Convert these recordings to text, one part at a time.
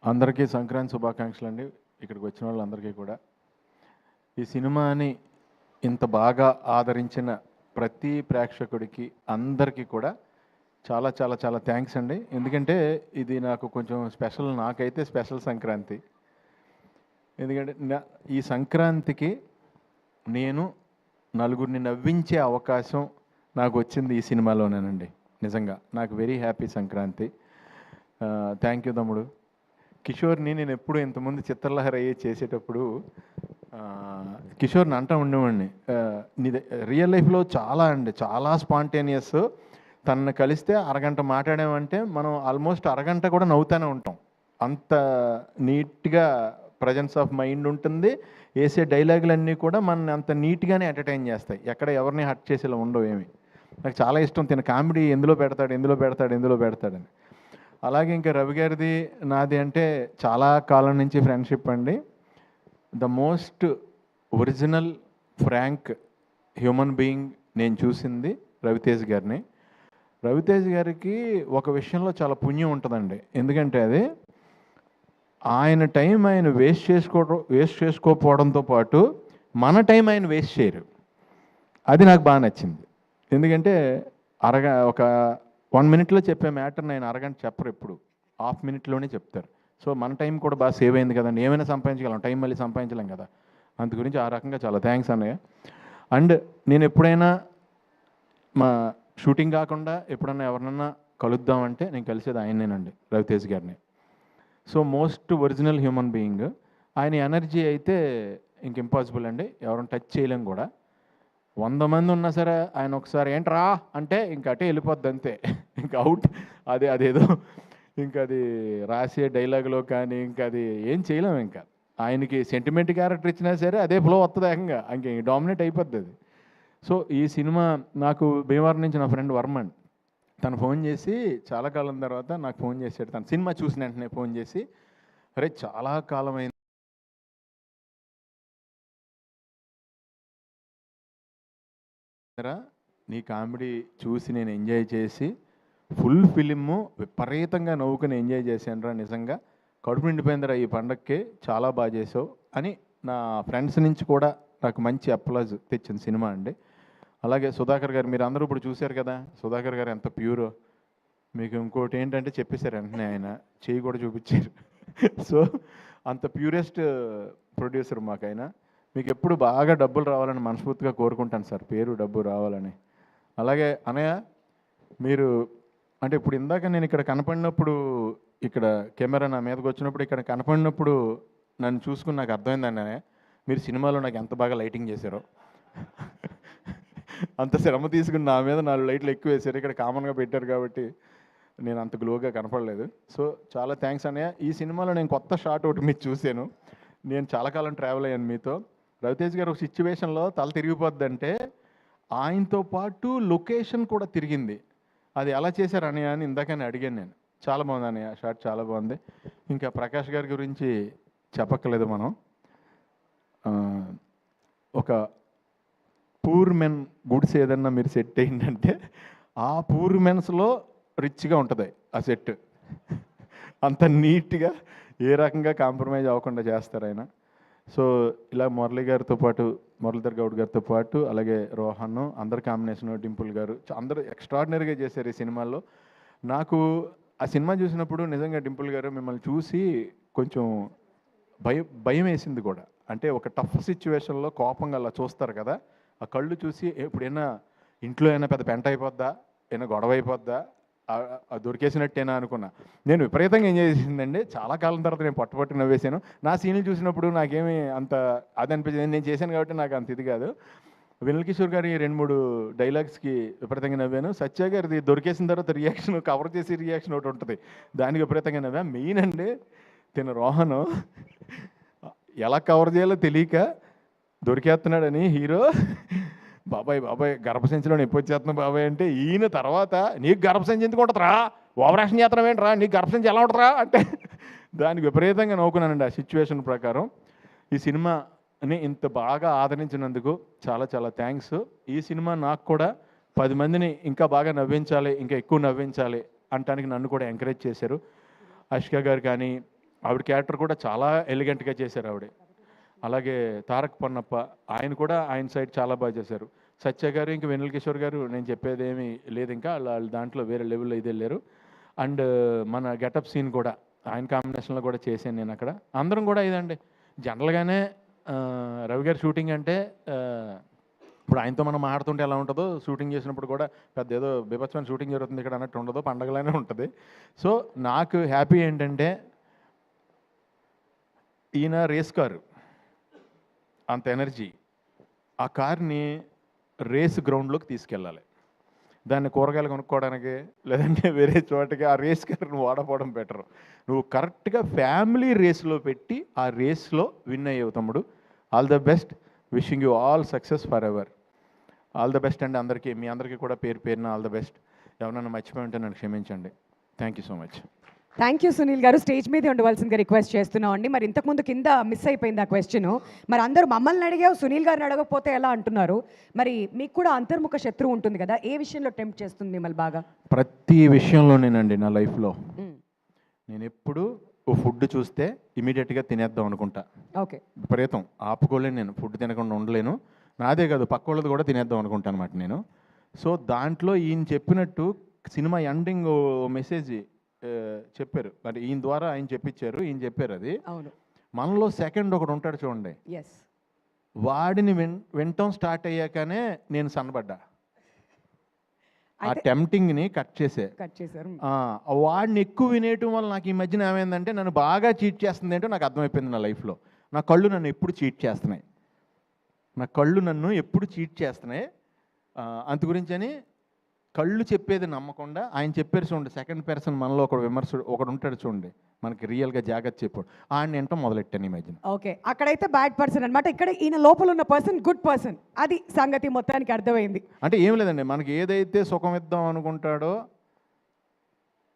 అందరికీ సంక్రాంతి శుభాకాంక్షలు అండి. ఇక్కడికి వచ్చిన వాళ్ళందరికీ కూడా. ఈ సినిమాని ఇంత బాగా ఆదరించిన ప్రతి ప్రేక్షకుడికి అందరికీ కూడా చాలా చాలా చాలా థ్యాంక్స్ అండి. ఎందుకంటే ఇది నాకు కొంచెం స్పెషల్, నాకైతే స్పెషల్ సంక్రాంతి. ఎందుకంటే ఈ సంక్రాంతికి నేను నలుగురిని నవ్వించే అవకాశం నాకు వచ్చింది ఈ సినిమాలోనేనండి. నిజంగా నాకు very happy Sankranti. Thank you తమ్ముడు. కిషోర్ని నేను ఎప్పుడు ఇంతకుముందు చిత్రలహరి అయ్యే చేసేటప్పుడు కిషోర్ని అంటూ ఉండేవాడిని, నీది రియల్ లైఫ్లో చాలా స్పాంటేనియస్. తనను కలిస్తే అరగంట మాట్లాడామంటే మనం ఆల్మోస్ట్ అరగంట కూడా నవ్వుతూనే ఉంటాం. అంత నీట్గా ప్రజెన్స్ ఆఫ్ మైండ్ ఉంటుంది. వేసే డైలాగులన్నీ కూడా మన అంత నీట్గానే ఎంటర్టైన్ చేస్తాయి. ఎక్కడ ఎవరిని హర్ట్ చేసేలా ఉండవు ఏమి. నాకు చాలా ఇష్టం తిన కామెడీ ఎందులో పెడతాడని. అలాగే ఇంకా రవి గారిది నాది అంటే చాలా కాలం నుంచి ఫ్రెండ్షిప్ అండి. The most original frank human being నేను చూసింది రవితేజ్ గారిని. రవితేజ్ గారికి ఒక విషయంలో చాలా పుణ్యం ఉంటుందండి. ఎందుకంటే అది ఆయన టైం ఆయన వేస్ట్ చేసుకోకపోవడంతో పాటు మన టైం ఆయన వేస్ట్ చేయరు. అది నాకు బాగా నచ్చింది. ఎందుకంటే ఒక 1 minute చెప్పే మ్యాటర్ని ఆయన అరగంట చెప్పరు, ఎప్పుడు ½ minute చెప్తారు. సో మన టైం కూడా బాగా సేవ్ అయింది కదండి. ఏమైనా సంపాదించగలం, టైం మళ్ళీ సంపాదించలేం కదా. అందు గురించి ఆ రకంగా చాలా థ్యాంక్స్ అన్నయ్య. అండ్ నేను ఎప్పుడైనా మా షూటింగ్ కాకుండా ఎప్పుడన్నా ఎవరినన్నా కలుద్దామంటే నేను కలిసేది ఆయనేనండి, రవితేజ్ గారిని. So most original human being. ఆయన ఎనర్జీ అయితే ఇంక ఇంపాసిబుల్ అండి, ఎవరైనా టచ్ చేయలేం కూడా. 100 మంది ఉన్నా సరే ఆయన ఒకసారి ఏంట్రా అంటే ఇంక అటే వెళ్ళిపోద్ది అంతే, ఇంకా అవుట్. అదేదో ఇంకా అది రాసే డైలాగులో కానీ ఇంకా అది ఏం చేయలేము. ఇంకా ఆయనకి సెంటిమెంట్ క్యారెక్టర్ ఇచ్చినా సరే అదే ఫ్లో వస్తుంది, ఏకంగా ఇంక డామినేట్ అయిపోద్ది అది. సో ఈ సినిమా నాకు భీమవరం నుంచి నా ఫ్రెండ్ వర్మన్ తను ఫోన్ చేసి చాలా కాలం తర్వాత నాకు ఫోన్ చేశాడు. తను సినిమా చూసిన వెంటనే ఫోన్ చేసి, అరే చాలా కాలమైన నీ కామెడీ చూసి నేను ఎంజాయ్ చేసి ఫుల్ ఫిలిము విపరీతంగా నవ్వుకుని ఎంజాయ్ చేశానురా, నిజంగా కడుపు నిండిపోయిందిరా ఈ పండగకి, చాలా బాగా చేసావు అని నా ఫ్రెండ్స్ నుంచి కూడా నాకు మంచి అప్లాజ్ తెచ్చిన సినిమా అండి. అలాగే సుధాకర్ గారు, మీరు అందరూ ఇప్పుడు చూశారు కదా, సుధాకర్ గారు ఎంత ప్యూరో. మీకు ఇంకోటి ఏంటంటే చెప్పేశారు వెంటనే, ఆయన చేయి కూడా చూపించారు. సో అంత ప్యూరెస్ట్ ప్రొడ్యూసర్ మాకు ఆయన. మీకు ఎప్పుడు బాగా డబ్బులు రావాలని మనస్ఫూర్తిగా కోరుకుంటాను సార్, పేరు డబ్బు రావాలని. అలాగే అనయ్య, మీరు అంటే ఇప్పుడు ఇందాక నేను ఇక్కడ కనపడినప్పుడు, ఇక్కడ కెమెరా నా మీదకి వచ్చినప్పుడు ఇక్కడ కనపడినప్పుడు నన్ను చూసుకుని నాకు అర్థమైందండి అన్నయ్య, మీరు సినిమాలో నాకు ఎంత బాగా లైటింగ్ చేశారో. అంత శ్రమ తీసుకుని నా మీద 4 లైట్లు ఎక్కువ వేశారు. ఇక్కడ కామన్గా పెట్టారు కాబట్టి నేను అంత గ్లోగా కనపడలేదు. సో చాలా థ్యాంక్స్ అన్నయ్య. ఈ సినిమాలో నేను కొత్త షాట్ ఒకటి మీరు చూశాను. నేను చాలా కాలం ట్రావెల్ అయ్యాను మీతో. రవితేజ్ గారు ఒక సిచ్యువేషన్లో తల తిరిగిపోద్దంటే ఆయనతో పాటు లొకేషన్ కూడా తిరిగింది. అది ఎలా చేశారు అన్నయ్య అని ఇందాకనే అడిగాను నేను. చాలా బాగుంది అన్నయ్య, షాట్ చాలా బాగుంది. ఇంకా ప్రకాష్ గారి గురించి చెప్పక్కర్లేదు మనం. ఒక పూర్ మెన్ గుడ్స్ ఏదన్నా మీరు సెట్ అయిందంటే ఆ పూర్ మెన్స్లో రిచ్గా ఉంటుంది ఆ సెట్. అంత నీట్గా ఏ రకంగా కాంప్రమైజ్ అవ్వకుండా చేస్తారు ఆయన. సో ఇలా మురళీధర్ గౌడ్ గారితో పాటు అలాగే రోహన్, అందరి కాంబినేషన్, డింపుల్ గారు అందరూ ఎక్స్ట్రాడినరీగా చేశారు ఈ సినిమాలో. నాకు ఆ సినిమా చూసినప్పుడు నిజంగా డింపుల్ గారు మిమ్మల్ని చూసి కొంచెం భయం వేసింది కూడా. అంటే ఒక టఫ్ సిచ్యువేషన్లో కోపంగా అలా చూస్తారు కదా, ఆ కళ్ళు చూసి ఎప్పుడైనా ఇంట్లో అయినా పెద్ద పెంట అయిపోద్దా, ఏమైనా గొడవ అయిపోద్దా, దొరికేసినట్టేనా అనుకున్నా. నేను విపరీతంగా ఎంజాయ్ చేసిందండి. చాలా కాలం తర్వాత నేను పట్టుపట్టు నవ్వేశాను. నా సీన్లు చూసినప్పుడు నాకేమీ అంత అది అనిపించింది, నేను చేశాను కాబట్టి నాకు అంత ఇది కాదు. వినల్ కిషోర్ గారి 2-3 డైలాగ్స్కి విపరీతంగా నవ్వాను. సత్య గారిది దొరికేసిన తర్వాత రియాక్షన్, కవర్ చేసి రియాక్షన్ ఒకటి ఉంటుంది, దానికి విపరీతంగా నవ్వా. మెయిన్ అండి తిన రోహన్ ఎలా కవర్ చేయాలో తెలియక దొరికేస్తున్నాడని హీరో, బాబాయ్ గర్భసంచిలో నొప్పి వచ్చేస్తున్నావు బాబాయ్ అంటే, ఈయన తర్వాత నీకు గర్భసంచి ఎందుకు ఉంటుందిరా, ఓవరాక్షన్ చేస్తున్నావు ఏంట్రా, నీకు గర్భసంచి ఎలా ఉంటుందిరా అంటే దానికి విపరీతంగా నవ్వుకున్నానండి ఆ సిచ్యువేషన్ ప్రకారం. ఈ సినిమాని ఇంత బాగా ఆదరించినందుకు చాలా చాలా థ్యాంక్స్. ఈ సినిమా నాకు కూడా 10 మందిని ఇంకా బాగా నవ్వించాలి, ఇంకా ఎక్కువ నవ్వించాలి అంటానికి నన్ను కూడా ఎంకరేజ్ చేశారు. అష్క గారు కానీ, ఆవిడ క్యారెక్టర్ కూడా చాలా ఎలిగెంట్గా చేశారు ఆవిడ. అలాగే తారక్ పొన్నప్ప, ఆయన కూడా ఆయన సైడ్ చాలా బాగా చేశారు. సత్య గారు ఇంకా వెన్నెల కిషోర్ గారు, నేను చెప్పేది ఏమీ లేదు, ఇంకా వాళ్ళు దాంట్లో వేరే లెవెల్లో ఇది వెళ్ళారు. అండ్ మన గెటప్ సీన్ కూడా ఆయన కాంబినేషన్లో కూడా చేశాను నేను అక్కడ. అందరం కూడా ఇదండి జనరల్గానే రవి గారి షూటింగ్ అంటే ఇప్పుడు ఆయనతో మనం మాట్లాడుతుంటే ఎలా ఉంటుందో, షూటింగ్ చేసినప్పుడు కూడా పెద్ద ఏదో బీభత్సమైన షూటింగ్ జరుగుతుంది ఇక్కడ అన్నట్టు ఉండదు, పండగలానే ఉంటుంది. సో నాకు హ్యాపీ ఏంటంటే ఈయన రేస్ కారు అంత ఎనర్జీ, ఆ కార్ని రేస్ గ్రౌండ్లోకి తీసుకెళ్ళాలి. దాన్ని కూరగాయలు కొనుక్కోవడానికి లేదంటే వేరే చోటకి ఆ రేస్ కార్ని వాడపోవడం బెటర్. నువ్వు కరెక్ట్గా ఫ్యామిలీ రేస్లో పెట్టి ఆ రేస్లో విన్ అయ్యేవు తమ్ముడు. All the best, wishing you all success for ever. All the best అండి అందరికీ, మీ అందరికీ కూడా పేరు పేరున ఆల్ ద బెస్ట్. ఎవరైనా మర్చిపోయి ఉంటే నన్ను క్షమించండి. Thank you so much. Thank you Sunil గారు. స్టేజ్ మీదే ఉండవలసిందిగా రిక్వెస్ట్ చేస్తున్నాం అండి. మరి ఇంతకుముందు కింద మిస్ అయిపోయింది ఆ క్వశ్చన్. మరి అందరూ మమ్మల్ని అడిగావు, సునీల్ గారిని అడగకపోతే ఎలా అంటున్నారు. మరి మీకు కూడా అంతర్ముఖ శత్రువు ఉంటుంది కదా, ఏ విషయంలో టెంప్ట్ చేస్తుంది మిమ్మల్ని బాగా? ప్రతి విషయంలోనేనండి నా లైఫ్లో. నేను ఎప్పుడు ఓ ఫుడ్ చూస్తే ఇమీడియట్గా తినేద్దాం అనుకుంటా. ఓకే. విపరీతం ఆపుకోలేను, నేను ఫుడ్ తినకుండా ఉండలేను. నాదే కాదు పక్క వాళ్ళది కూడా తినేద్దాం అనుకుంటాను అనమాట నేను. సో దాంట్లో ఈయన చెప్పినట్టు సినిమా ఎండింగ్ మెసేజ్ చెప్పారు, మరి ఈయన ద్వారా ఆయన చెప్పించారు, ఈయన చెప్పారు అది. అవును. మనలో సెకండ్ ఒకడు ఉంటాడు చూడండి, ఎస్, వాడిని వినటం స్టార్ట్ అయ్యాకనే నేను సన్నబడ్డా. ఆ టెంప్టింగ్ని కట్ చేశారు. వాడిని ఎక్కువ వినేయటం వల్ల నాకు ఈ మధ్యన ఏమైందంటే నన్ను బాగా చీట్ చేస్తుంది ఏంటో నాకు అర్థమైపోయింది నా లైఫ్లో. నా కళ్ళు నన్ను ఎప్పుడు చీట్ చేస్తున్నాయి, అంత గురించని కళ్ళు చెప్పేది నమ్మకుండా ఆయన చెప్పారు చూడండి, సెకండ్ పర్సన్ మనలో ఒకడు ఉంటాడు చూడండి, మనకి రియల్గా జాగ్రత్త చెప్పాడు, ఆయన వింటాం మొదలెట్టాను ఈ మధ్యన. ఓకే, అక్కడైతే బ్యాడ్ పర్సన్ అనమాట, ఇక్కడ ఈయన లోపల ఉన్న పర్సన్ గుడ్ పర్సన్. అది సంగతి మొత్తానికి అర్థమైంది. అంటే ఏం లేదండి, మనకి ఏదైతే సుఖం ఇద్దాం అనుకుంటాడో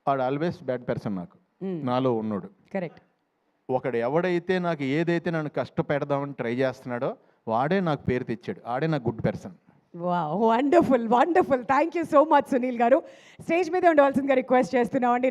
వాడు ఆల్వేస్ బ్యాడ్ పర్సన్ నాకు, నాలో ఉన్నాడు. కరెక్ట్. ఒకడు ఎవడైతే నాకు ఏదైతే నన్ను కష్టపెడదామని ట్రై చేస్తున్నాడో వాడే నాకు పేరు తెచ్చాడు, ఆడే నాకు good person. Wow, wonderful wonderful. Thank you so much Sunil గారు. స్టేజ్ మీద ఉండవలసిందిగా రిక్వెస్ట్ చేస్తున్నామండి.